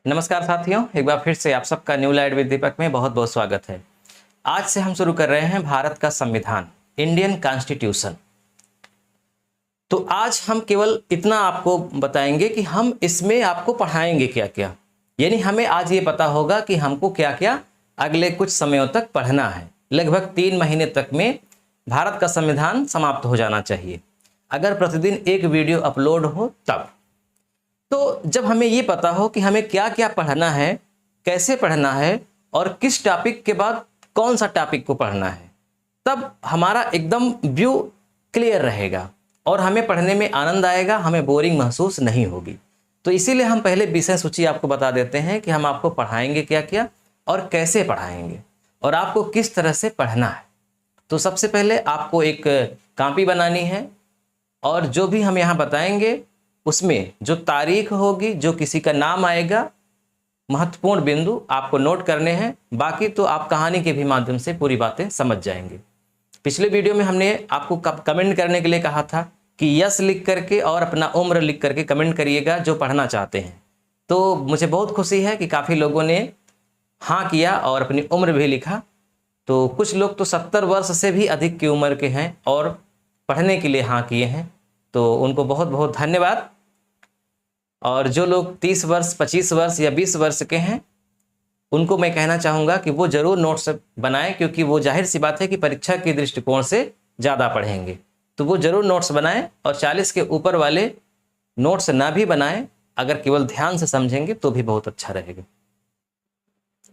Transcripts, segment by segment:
नमस्कार साथियों, एक बार फिर से आप सबका न्यू लाइट विद दीपक में बहुत बहुत स्वागत है। आज से हम शुरू कर रहे हैं भारत का संविधान, इंडियन कॉन्स्टिट्यूशन। तो आज हम केवल इतना आपको बताएंगे कि हम इसमें आपको पढ़ाएंगे क्या क्या, यानी हमें आज ये पता होगा कि हमको क्या क्या अगले कुछ समयों तक पढ़ना है। लगभग 3 महीने तक में भारत का संविधान समाप्त हो जाना चाहिए, अगर प्रतिदिन एक वीडियो अपलोड हो तब। तो जब हमें ये पता हो कि हमें क्या क्या पढ़ना है, कैसे पढ़ना है और किस टॉपिक के बाद कौन सा टॉपिक को पढ़ना है, तब हमारा एकदम व्यू क्लियर रहेगा और हमें पढ़ने में आनंद आएगा, हमें बोरिंग महसूस नहीं होगी। तो इसीलिए हम पहले विषय सूची आपको बता देते हैं कि हम आपको पढ़ाएंगे क्या क्या और कैसे पढ़ाएंगे और आपको किस तरह से पढ़ना है। तो सबसे पहले आपको एक कॉपी बनानी है और जो भी हम यहाँ बताएंगे उसमें जो तारीख होगी, जो किसी का नाम आएगा, महत्वपूर्ण बिंदु आपको नोट करने हैं। बाकी तो आप कहानी के भी माध्यम से पूरी बातें समझ जाएंगे। पिछले वीडियो में हमने आपको कमेंट करने के लिए कहा था कि यस लिख करके और अपना उम्र लिख करके कमेंट करिएगा जो पढ़ना चाहते हैं। तो मुझे बहुत खुशी है कि काफ़ी लोगों ने हाँ किया और अपनी उम्र भी लिखा। तो कुछ लोग तो 70 वर्ष से भी अधिक की उम्र के हैं और पढ़ने के लिए हाँ किए हैं, तो उनको बहुत बहुत धन्यवाद। और जो लोग 30 वर्ष, 25 वर्ष या 20 वर्ष के हैं, उनको मैं कहना चाहूँगा कि वो ज़रूर नोट्स बनाएं, क्योंकि वो जाहिर सी बात है कि परीक्षा के दृष्टिकोण से ज़्यादा पढ़ेंगे। तो वो ज़रूर नोट्स बनाएं और 40 के ऊपर वाले नोट्स ना भी बनाएं, अगर केवल ध्यान से समझेंगे तो भी बहुत अच्छा रहेगा।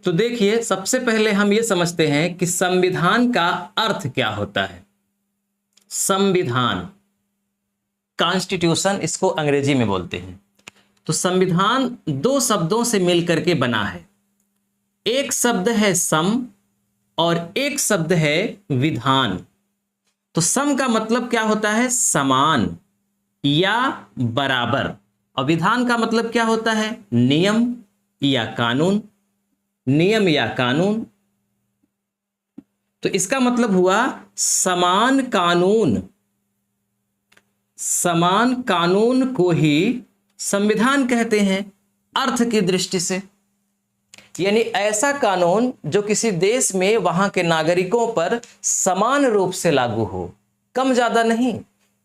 तो देखिए, सबसे पहले हम ये समझते हैं कि संविधान का अर्थ क्या होता है। संविधान, कॉन्स्टिट्यूशन इसको अंग्रेजी में बोलते हैं। तो संविधान 2 शब्दों से मिलकर के बना है। एक शब्द है सम और एक शब्द है विधान। तो सम का मतलब क्या होता है? समान या बराबर। और विधान का मतलब क्या होता है? नियम या कानून। नियम या कानून। तो इसका मतलब हुआ समान कानून। समान कानून को ही संविधान कहते हैं अर्थ की दृष्टि से। यानी ऐसा कानून जो किसी देश में वहां के नागरिकों पर समान रूप से लागू हो, कम ज्यादा नहीं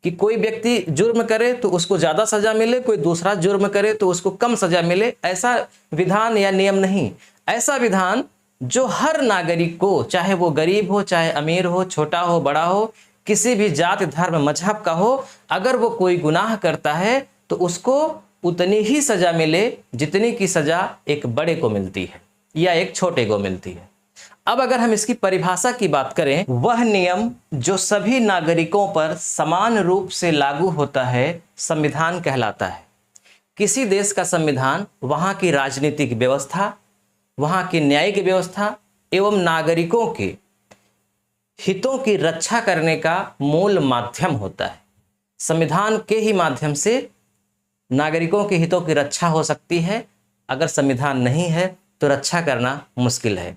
कि कोई व्यक्ति जुर्म करे तो उसको ज्यादा सजा मिले, कोई दूसरा जुर्म करे तो उसको कम सजा मिले। ऐसा विधान या नियम नहीं, ऐसा विधान जो हर नागरिक को, चाहे वो गरीब हो, चाहे अमीर हो, छोटा हो, बड़ा हो, किसी भी जाति, धर्म, मजहब का हो, अगर वो कोई गुनाह करता है तो उसको उतनी ही सजा मिले जितनी की सजा एक बड़े को मिलती है या एक छोटे को मिलती है। अब अगर हम इसकी परिभाषा की बात करें, वह नियम जो सभी नागरिकों पर समान रूप से लागू होता है संविधान कहलाता है। किसी देश का संविधान वहां की राजनीतिक व्यवस्था, वहां की न्यायिक व्यवस्था एवं नागरिकों के हितों की रक्षा करने का मूल माध्यम होता है। संविधान के ही माध्यम से नागरिकों के हितों की रक्षा हो सकती है। अगर संविधान नहीं है तो रक्षा करना मुश्किल है।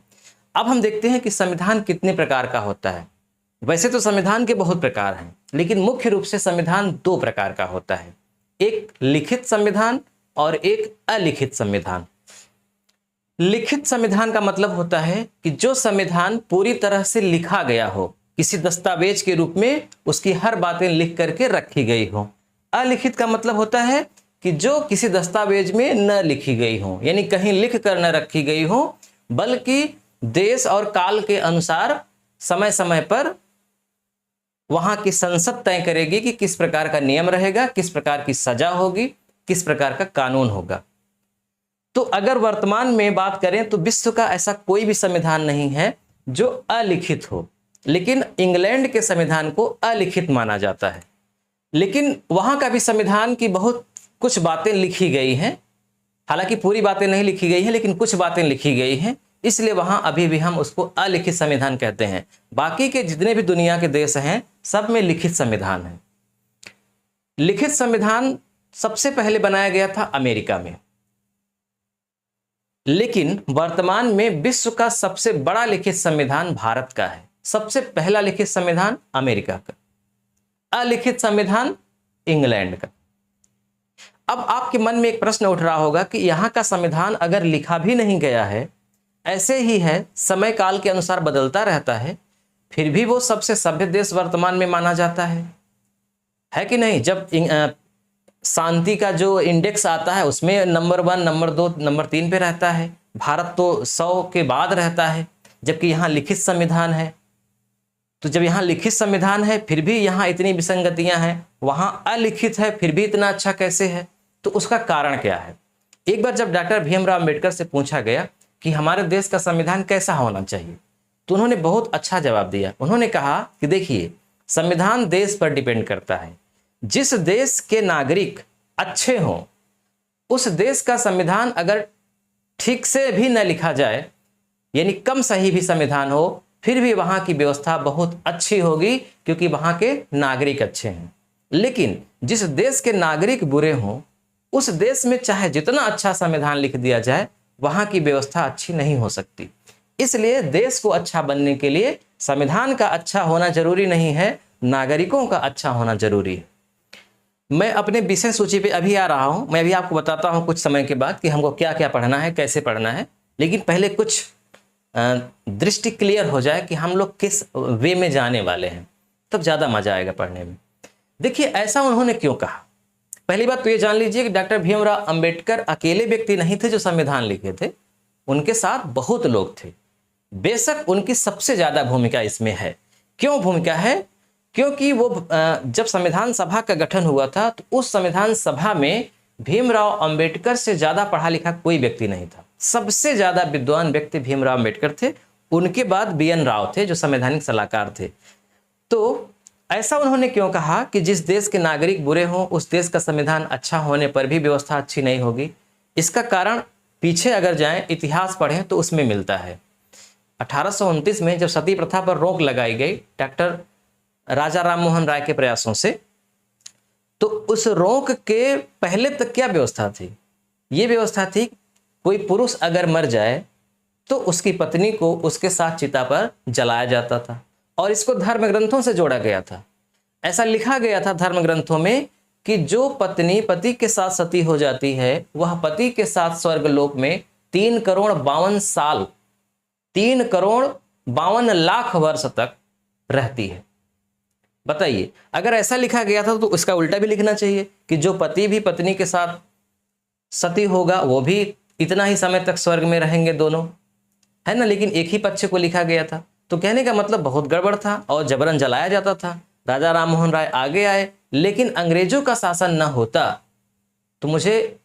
अब हम देखते हैं कि संविधान कितने प्रकार का होता है। वैसे तो संविधान के बहुत प्रकार हैं, लेकिन मुख्य रूप से संविधान 2 प्रकार का होता है, एक लिखित संविधान और एक अलिखित संविधान। लिखित संविधान का मतलब होता है कि जो संविधान पूरी तरह से लिखा गया हो, किसी दस्तावेज के रूप में उसकी हर बातें लिख करके रखी गई हो। अलिखित का मतलब होता है कि जो किसी दस्तावेज में न लिखी गई हो, यानी कहीं लिख कर न रखी गई हो, बल्कि देश और काल के अनुसार समय समय पर वहां की संसद तय करेगी कि किस प्रकार का नियम रहेगा, किस प्रकार की सजा होगी, किस प्रकार का कानून होगा। तो अगर वर्तमान में बात करें तो विश्व का ऐसा कोई भी संविधान नहीं है जो अलिखित हो, लेकिन इंग्लैंड के संविधान को अलिखित माना जाता है। लेकिन वहां का भी संविधान की बहुत कुछ बातें लिखी गई हैं, हालांकि पूरी बातें नहीं लिखी गई हैं, लेकिन कुछ बातें लिखी गई हैं, इसलिए वहां अभी भी हम उसको अलिखित संविधान कहते हैं। बाकी के जितने भी दुनिया के देश हैं सब में लिखित संविधान है। लिखित संविधान सबसे पहले बनाया गया था अमेरिका में, लेकिन वर्तमान में विश्व का सबसे बड़ा लिखित संविधान भारत का है। सबसे पहला लिखित संविधान अमेरिका का, अलिखित संविधान इंग्लैंड का। अब आपके मन में एक प्रश्न उठ रहा होगा कि यहाँ का संविधान अगर लिखा भी नहीं गया है, ऐसे ही है, समय काल के अनुसार बदलता रहता है, फिर भी वो सबसे सभ्य देश वर्तमान में माना जाता है कि नहीं? जब शांति का जो इंडेक्स आता है उसमें नंबर 1, नंबर 2, नंबर 3 पे रहता है। भारत तो 100 के बाद रहता है, जबकि यहाँ लिखित संविधान है। तो जब यहाँ लिखित संविधान है फिर भी यहाँ इतनी विसंगतियां हैं, वहाँ अलिखित है फिर भी इतना अच्छा कैसे है? तो उसका कारण क्या है? एक बार जब डॉक्टर भीमराव अंबेडकर से पूछा गया कि हमारे देश का संविधान कैसा होना चाहिए, तो उन्होंने बहुत अच्छा जवाब दिया। उन्होंने कहा कि देखिए, संविधान देश पर डिपेंड करता है। जिस देश के नागरिक अच्छे हों, उस देश का संविधान अगर ठीक से भी न लिखा जाए, यानी कम सही भी संविधान हो, फिर भी वहां की व्यवस्था बहुत अच्छी होगी, क्योंकि वहां के नागरिक अच्छे हैं। लेकिन जिस देश के नागरिक बुरे हों, उस देश में चाहे जितना अच्छा संविधान लिख दिया जाए, वहां की व्यवस्था अच्छी नहीं हो सकती। इसलिए देश को अच्छा बनने के लिए संविधान का अच्छा होना जरूरी नहीं है, नागरिकों का अच्छा होना जरूरी है। मैं अपने विषय सूची पे अभी आ रहा हूं, मैं अभी आपको बताता हूं कुछ समय के बाद कि हमको क्या क्या पढ़ना है, कैसे पढ़ना है। लेकिन पहले कुछ दृष्टि क्लियर हो जाए कि हम लोग किस वे में जाने वाले हैं, तब ज़्यादा मजा आएगा पढ़ने में। देखिए, ऐसा उन्होंने क्यों कहा? पहली बात तो ये जान लीजिए कि डॉक्टर भीमराव अंबेडकर अकेले व्यक्ति नहीं थे जो संविधान लिखे थे, उनके साथ बहुत लोग थे। बेशक उनकी सबसे ज़्यादा भूमिका इसमें है। क्यों भूमिका है? क्योंकि वो जब संविधान सभा का गठन हुआ था, तो उस संविधान सभा में भीमराव अंबेडकर से ज़्यादा पढ़ा लिखा कोई व्यक्ति नहीं था। सबसे ज़्यादा विद्वान व्यक्ति भीमराव अंबेडकर थे। उनके बाद BN राव थे जो संवैधानिक सलाहकार थे। तो ऐसा उन्होंने क्यों कहा कि जिस देश के नागरिक बुरे हों, उस देश का संविधान अच्छा होने पर भी व्यवस्था अच्छी नहीं होगी? इसका कारण पीछे अगर जाएं, इतिहास पढ़ें, तो उसमें मिलता है। 1829 में जब सती प्रथा पर रोक लगाई गई डॉक्टर राजा राम मोहन राय के प्रयासों से, तो उस रोक के पहले तक क्या व्यवस्था थी? ये व्यवस्था थी, कोई पुरुष अगर मर जाए तो उसकी पत्नी को उसके साथ चिता पर जलाया जाता था, और इसको धर्म ग्रंथों से जोड़ा गया था। ऐसा लिखा गया था धर्म ग्रंथों में कि जो पत्नी पति के साथ सती हो जाती है, वह पति के साथ स्वर्गलोक में 3 करोड़ 52 साल, 3 करोड़ 52 लाख वर्ष तक रहती है। बताइए, अगर ऐसा लिखा गया था तो उसका उल्टा भी लिखना चाहिए कि जो पति भी पत्नी के साथ सती होगा, वो भी इतना ही समय तक स्वर्ग में रहेंगे दोनों, है ना? लेकिन एक ही पक्ष को लिखा गया था। तो कहने का मतलब बहुत गड़बड़ था और जबरन जलाया जाता था। राजा राम मोहन राय आगे आए, लेकिन अंग्रेजों का शासन न होता तो मुझे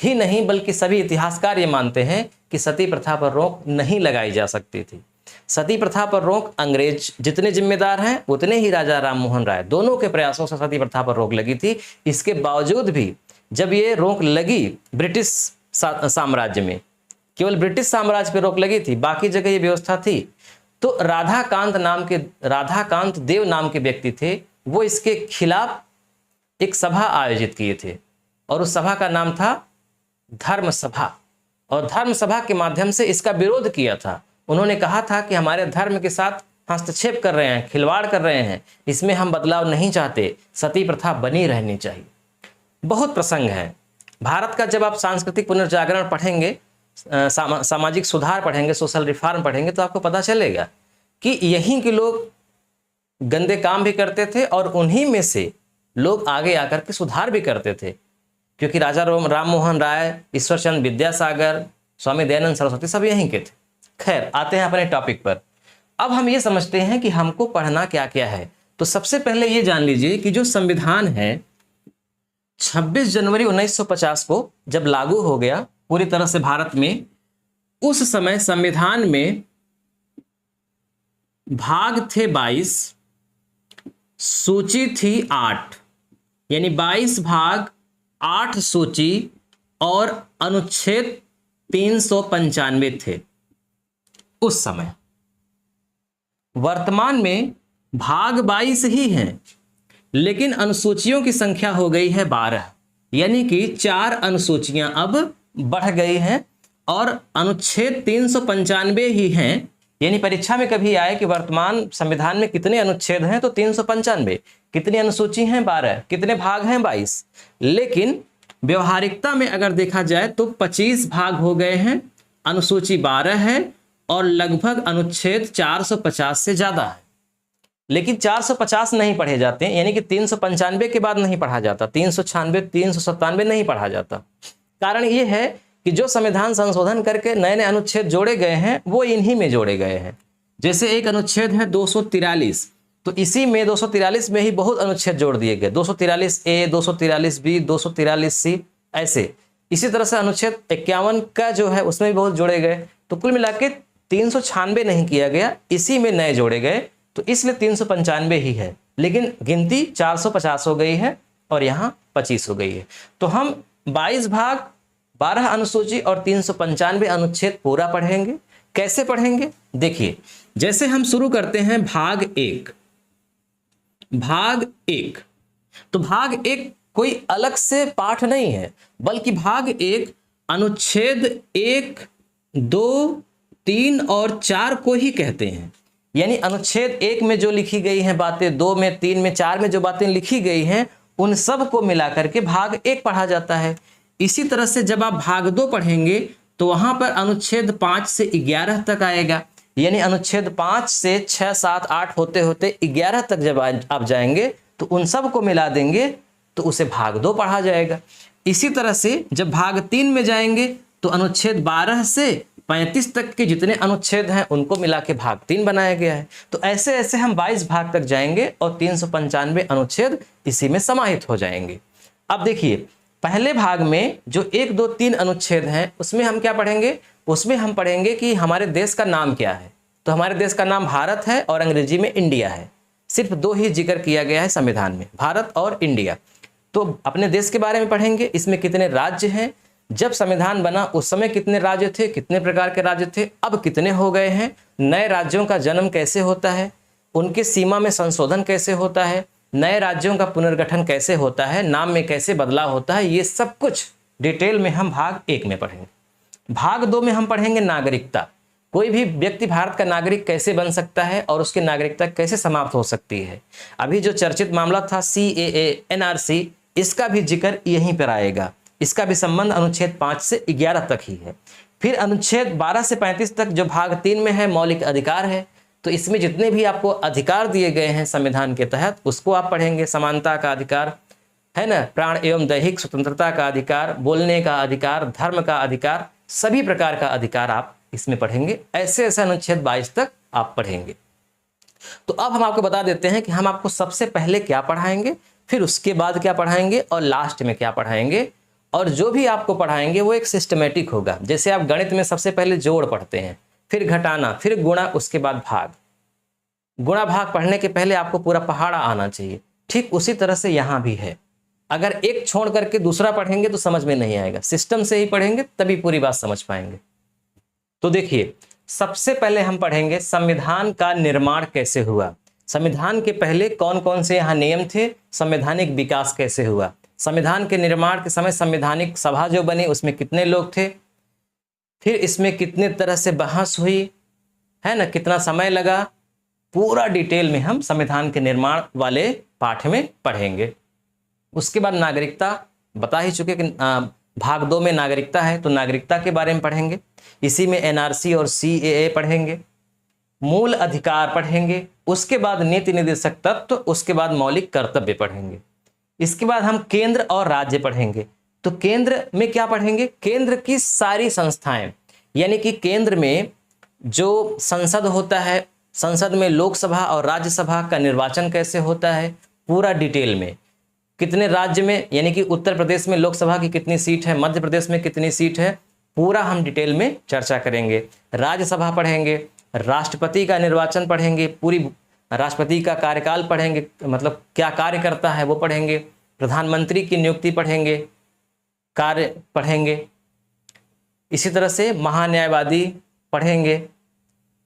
ही नहीं बल्कि सभी इतिहासकार ये मानते हैं कि सती प्रथा पर रोक नहीं लगाई जा सकती थी। सती प्रथा पर रोक अंग्रेज जितने जिम्मेदार हैं, उतने ही राजा राम मोहन राय, दोनों के प्रयासों से सती प्रथा पर रोक लगी थी। इसके बावजूद भी जब ये रोक लगी ब्रिटिश साम्राज्य में, केवल ब्रिटिश साम्राज्य पे रोक लगी थी, बाकी जगह ये व्यवस्था थी। तो राधाकांत देव नाम के व्यक्ति थे, वो इसके खिलाफ एक सभा आयोजित किए थे, और उस सभा का नाम था धर्म सभा, और धर्म सभा के माध्यम से इसका विरोध किया था। उन्होंने कहा था कि हमारे धर्म के साथ हस्तक्षेप कर रहे हैं, खिलवाड़ कर रहे हैं, इसमें हम बदलाव नहीं चाहते, सती प्रथा बनी रहनी चाहिए। बहुत प्रसंग है भारत का। जब आप सांस्कृतिक पुनर्जागरण पढ़ेंगे, सामाजिक सुधार पढ़ेंगे, सोशल रिफॉर्म पढ़ेंगे, तो आपको पता चलेगा कि यहीं के लोग गंदे काम भी करते थे और उन्हीं में से लोग आगे आकर के सुधार भी करते थे, क्योंकि राजा राम मोहन राय, ईश्वरचंद्र विद्यासागर, स्वामी दयानंद सरस्वती सब यहीं के थे। खैर, आते हैं अपने टॉपिक पर। अब हम ये समझते हैं कि हमको पढ़ना क्या क्या है। तो सबसे पहले ये जान लीजिए कि जो संविधान है 26 जनवरी 1950 को जब लागू हो गया पूरी तरह से भारत में, उस समय संविधान में भाग थे 22, सूची थी 8, यानी 22 भाग 8 सूची और अनुच्छेद 395 थे उस समय। वर्तमान में भाग 22 ही हैं, लेकिन अनुसूचियों की संख्या हो गई है 12, यानी कि 4 अनुसूचियां अब बढ़ गई हैं और अनुच्छेद 395 ही हैं। यानी परीक्षा में कभी आए कि वर्तमान संविधान में कितने अनुच्छेद हैं, तो 395। कितनी अनुसूची हैं? 12। कितने भाग हैं? 22। लेकिन व्यवहारिकता में अगर देखा जाए तो 25 भाग हो गए हैं, अनुसूची 12 है और लगभग अनुच्छेद 450 से ज्यादा है। लेकिन 450 नहीं पढ़े जाते हैं, यानी कि 395 के बाद नहीं पढ़ा जाता, 396 397 नहीं पढ़ा जाता। कारण ये है कि जो संविधान संशोधन करके नए नए अनुच्छेद जोड़े गए हैं वो इन्हीं में जोड़े गए हैं। जैसे एक अनुच्छेद है 243, तो इसी में 243 में ही बहुत अनुच्छेद जोड़ दिए गए, 243A, 243B, 243C, ऐसे। इसी तरह से अनुच्छेद 51 का जो है उसमें भी बहुत जोड़े गए। तो कुल मिला के 396 नहीं किया गया, इसी में नए जोड़े गए, तो इसलिए 395 ही है। लेकिन गिनती 450 हो गई है और यहाँ 25 हो गई है। तो हम 22 भाग, 12 अनुसूची और 395 अनुच्छेद पूरा पढ़ेंगे। कैसे पढ़ेंगे देखिए, जैसे हम शुरू करते हैं भाग 1। भाग 1, तो भाग 1 कोई अलग से पाठ नहीं है, बल्कि भाग 1 अनुच्छेद 1, 2, 3 और 4 को ही कहते हैं। यानी अनुच्छेद 1 में जो लिखी गई हैं बातें, 2 में, 3 में, 4 में जो बातें लिखी गई हैं, उन सब को मिलाकर के भाग 1 पढ़ा जाता है। इसी तरह से जब आप भाग 2 पढ़ेंगे तो वहां पर अनुच्छेद 5 से 11 तक आएगा। यानी अनुच्छेद 5 से 6, 7, 8 होते होते 11 तक जब आप जाएंगे तो उन सब को मिला देंगे तो उसे भाग 2 पढ़ा जाएगा। इसी तरह से जब भाग 3 में जाएंगे तो अनुच्छेद 12 से 35 तक के जितने अनुच्छेद हैं उनको मिला के भाग 3 बनाया गया है। तो ऐसे ऐसे हम 22 भाग तक जाएंगे और 395 अनुच्छेद इसी में समाहित हो जाएंगे। अब देखिए, पहले भाग में जो 1, 2, 3 अनुच्छेद हैं उसमें हम क्या पढ़ेंगे? उसमें हम पढ़ेंगे कि हमारे देश का नाम क्या है। तो हमारे देश का नाम भारत है और अंग्रेजी में इंडिया है। सिर्फ 2 ही जिक्र किया गया है संविधान में, भारत और इंडिया। तो अपने देश के बारे में पढ़ेंगे, इसमें कितने राज्य हैं, जब संविधान बना उस समय कितने राज्य थे, कितने प्रकार के राज्य थे, अब कितने हो गए हैं, नए राज्यों का जन्म कैसे होता है, उनके सीमा में संशोधन कैसे होता है, नए राज्यों का पुनर्गठन कैसे होता है, नाम में कैसे बदलाव होता है, ये सब कुछ डिटेल में हम भाग 1 में पढ़ेंगे। भाग 2 में हम पढ़ेंगे नागरिकता। कोई भी व्यक्ति भारत का नागरिक कैसे बन सकता है और उसकी नागरिकता कैसे समाप्त हो सकती है। अभी जो चर्चित मामला था CAA, NRC, इसका भी जिक्र यहीं पर आएगा। इसका भी संबंध अनुच्छेद 5 से 11 तक ही है। फिर अनुच्छेद 12 से 35 तक जो भाग 3 में है मौलिक अधिकार है, तो इसमें जितने भी आपको अधिकार दिए गए हैं संविधान के तहत उसको आप पढ़ेंगे। समानता का अधिकार है ना, प्राण एवं दैहिक स्वतंत्रता का अधिकार, बोलने का अधिकार, धर्म का अधिकार, सभी प्रकार का अधिकार आप इसमें पढ़ेंगे। ऐसे ऐसे अनुच्छेद 22 तक आप पढ़ेंगे। तो अब हम आपको बता देते हैं कि हम आपको सबसे पहले क्या पढ़ाएंगे, फिर उसके बाद क्या पढ़ाएंगे और लास्ट में क्या पढ़ाएंगे। और जो भी आपको पढ़ाएंगे वो एक सिस्टमेटिक होगा। जैसे आप गणित में सबसे पहले जोड़ पढ़ते हैं, फिर घटाना, फिर गुणा, उसके बाद भाग। गुणा भाग पढ़ने के पहले आपको पूरा पहाड़ा आना चाहिए। ठीक उसी तरह से यहाँ भी है। अगर एक छोड़ करके दूसरा पढ़ेंगे तो समझ में नहीं आएगा, सिस्टम से ही पढ़ेंगे तभी पूरी बात समझ पाएंगे। तो देखिए, सबसे पहले हम पढ़ेंगे संविधान का निर्माण कैसे हुआ, संविधान के पहले कौन कौन से यहाँ नियम थे, संवैधानिक विकास कैसे हुआ, संविधान के निर्माण के समय संवैधानिक सभा जो बनी उसमें कितने लोग थे, फिर इसमें कितने तरह से बहस हुई है ना, कितना समय लगा, पूरा डिटेल में हम संविधान के निर्माण वाले पाठ में पढ़ेंगे। उसके बाद नागरिकता, बता ही चुके कि भाग 2 में नागरिकता है, तो नागरिकता के बारे में पढ़ेंगे। इसी में NRC और CAA पढ़ेंगे। मूल अधिकार पढ़ेंगे, उसके बाद नीति निर्देशक तत्व, उसके बाद मौलिक कर्तव्य पढ़ेंगे। इसके बाद हम केंद्र और राज्य पढ़ेंगे। तो केंद्र में क्या पढ़ेंगे? केंद्र की सारी संस्थाएं, यानी कि केंद्र में जो संसद होता है, संसद में लोकसभा और राज्यसभा का निर्वाचन कैसे होता है, पूरा डिटेल में। कितने राज्य में, यानी कि उत्तर प्रदेश में लोकसभा की कितनी सीट है, मध्य प्रदेश में कितनी सीट है, पूरा हम डिटेल में चर्चा करेंगे। राज्यसभा पढ़ेंगे, राष्ट्रपति का निर्वाचन पढ़ेंगे, पूरी राष्ट्रपति का कार्यकाल पढ़ेंगे, मतलब क्या कार्य करता है वो पढ़ेंगे। प्रधानमंत्री की नियुक्ति पढ़ेंगे, कार्य पढ़ेंगे। इसी तरह से महान्यायवादी पढ़ेंगे।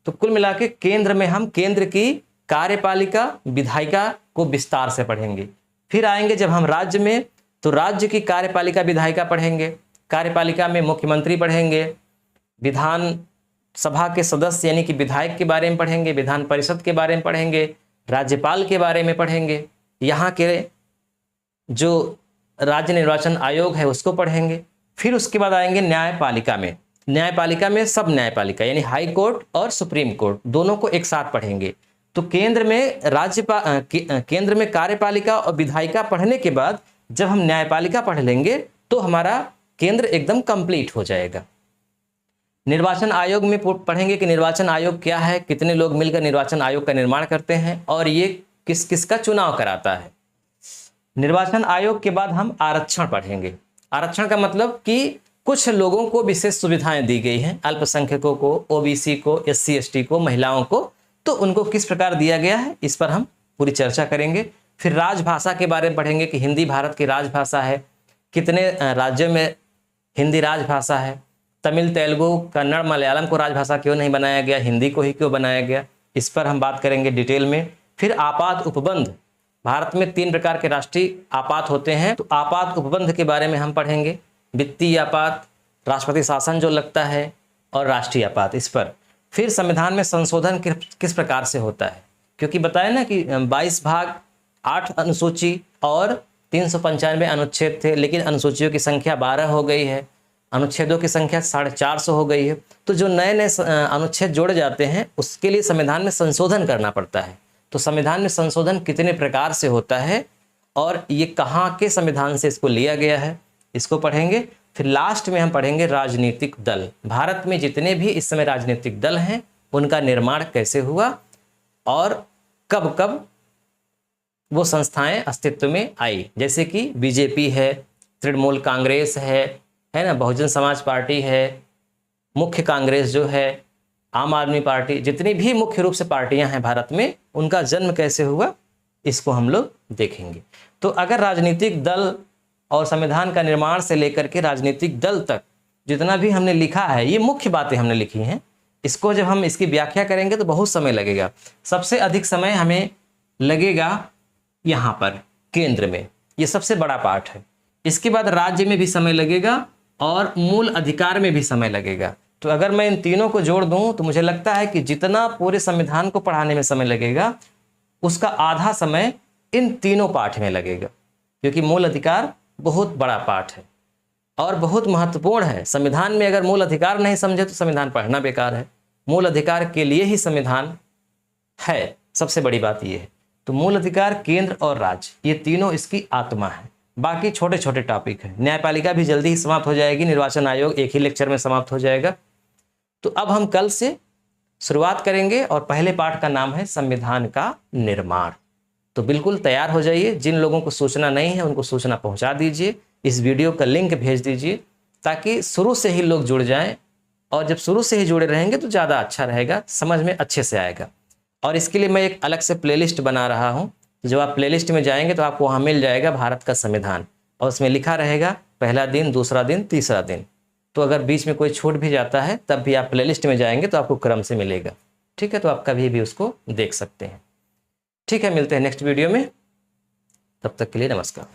तो कुल मिला के केंद्र में हम केंद्र की कार्यपालिका, विधायिका को विस्तार से पढ़ेंगे। फिर आएंगे जब हम राज्य में, तो राज्य की कार्यपालिका, विधायिका पढ़ेंगे। कार्यपालिका में मुख्यमंत्री पढ़ेंगे, विधान सभा के सदस्य यानी कि विधायक के बारे में पढ़ेंगे, विधान परिषद के बारे में पढ़ेंगे, राज्यपाल के बारे में पढ़ेंगे। यहाँ के जो राज्य निर्वाचन आयोग है उसको पढ़ेंगे। फिर उसके बाद आएंगे न्यायपालिका में। न्यायपालिका में सब न्यायपालिका यानी हाई कोर्ट और सुप्रीम कोर्ट दोनों को एक साथ पढ़ेंगे। तो केंद्र में केंद्र में कार्यपालिका और विधायिका पढ़ने के बाद जब हम न्यायपालिका पढ़ लेंगे तो हमारा केंद्र एकदम कंप्लीट हो जाएगा। निर्वाचन आयोग में पढ़ेंगे कि निर्वाचन आयोग क्या है, कितने लोग मिलकर निर्वाचन आयोग का निर्माण करते हैं और ये किस किस का चुनाव कराता है। निर्वाचन आयोग के बाद हम आरक्षण पढ़ेंगे। आरक्षण का मतलब कि कुछ लोगों को विशेष सुविधाएं दी गई हैं, अल्पसंख्यकों को, ओबीसी को, एससी एसटी को, महिलाओं को, तो उनको किस प्रकार दिया गया है इस पर हम पूरी चर्चा करेंगे। फिर राजभाषा के बारे में पढ़ेंगे कि हिंदी भारत की राजभाषा है, कितने राज्यों में हिंदी राजभाषा है, तमिल, तेलुगु, कन्नड़, मलयालम को राजभाषा क्यों नहीं बनाया गया, हिंदी को ही क्यों बनाया गया, इस पर हम बात करेंगे डिटेल में। फिर आपात उपबंध, भारत में 3 प्रकार के राष्ट्रीय आपात होते हैं, तो आपात उपबंध के बारे में हम पढ़ेंगे। वित्तीय आपात, राष्ट्रपति शासन जो लगता है, और राष्ट्रीय आपात, इस पर। फिर संविधान में संशोधन किस प्रकार से होता है, क्योंकि बताया ना कि 22 भाग 8 अनुसूची और 395 अनुच्छेद थे, लेकिन अनुसूचियों की संख्या 12 हो गई है, अनुच्छेदों की संख्या 450 हो गई है। तो जो नए नए अनुच्छेद जोड़े जाते हैं उसके लिए संविधान में संशोधन करना पड़ता है। तो संविधान में संशोधन कितने प्रकार से होता है और ये कहाँ के संविधान से इसको लिया गया है, इसको पढ़ेंगे। फिर लास्ट में हम पढ़ेंगे राजनीतिक दल। भारत में जितने भी इस समय राजनीतिक दल हैं उनका निर्माण कैसे हुआ और कब कब वो संस्थाएं अस्तित्व में आई, जैसे कि बीजेपी है, तृणमूल कांग्रेस है ना, बहुजन समाज पार्टी है, मुख्य कांग्रेस जो है, आम आदमी पार्टी, जितनी भी मुख्य रूप से पार्टियां हैं भारत में, उनका जन्म कैसे हुआ इसको हम लोग देखेंगे। तो अगर राजनीतिक दल और संविधान का निर्माण से लेकर के राजनीतिक दल तक जितना भी हमने लिखा है, ये मुख्य बातें हमने लिखी हैं, इसको जब हम इसकी व्याख्या करेंगे तो बहुत समय लगेगा। सबसे अधिक समय हमें लगेगा यहाँ पर केंद्र में, ये सबसे बड़ा पार्ट है। इसके बाद राज्य में भी समय लगेगा और मूल अधिकार में भी समय लगेगा। तो अगर मैं इन तीनों को जोड़ दूं तो मुझे लगता है कि जितना पूरे संविधान को पढ़ाने में समय लगेगा उसका आधा समय इन तीनों पाठ में लगेगा, क्योंकि मूल अधिकार बहुत बड़ा पाठ है और बहुत महत्वपूर्ण है। संविधान में अगर मूल अधिकार नहीं समझे तो संविधान पढ़ना बेकार है। मूल अधिकार के लिए ही संविधान है, सबसे बड़ी बात यह है। तो मूल अधिकार, केंद्र और राज्य, ये तीनों इसकी आत्मा है। बाकी छोटे छोटे टॉपिक है। न्यायपालिका भी जल्दी ही समाप्त हो जाएगी, निर्वाचन आयोग एक ही लेक्चर में समाप्त हो जाएगा। तो अब हम कल से शुरुआत करेंगे और पहले पार्ट का नाम है संविधान का निर्माण। तो बिल्कुल तैयार हो जाइए। जिन लोगों को सूचना नहीं है उनको सूचना पहुंचा दीजिए, इस वीडियो का लिंक भेज दीजिए ताकि शुरू से ही लोग जुड़ जाएं, और जब शुरू से ही जुड़े रहेंगे तो ज़्यादा अच्छा रहेगा, समझ में अच्छे से आएगा। और इसके लिए मैं एक अलग से प्लेलिस्ट बना रहा हूँ। जब आप प्लेलिस्ट में जाएंगे तो आपको वहाँ मिल जाएगा भारत का संविधान, और उसमें लिखा रहेगा पहला दिन, दूसरा दिन, तीसरा दिन। तो अगर बीच में कोई छूट भी जाता है तब भी आप प्लेलिस्ट में जाएंगे तो आपको क्रम से मिलेगा। ठीक है, तो आप कभी भी उसको देख सकते हैं। ठीक है, मिलते हैं नेक्स्ट वीडियो में, तब तक के लिए नमस्कार।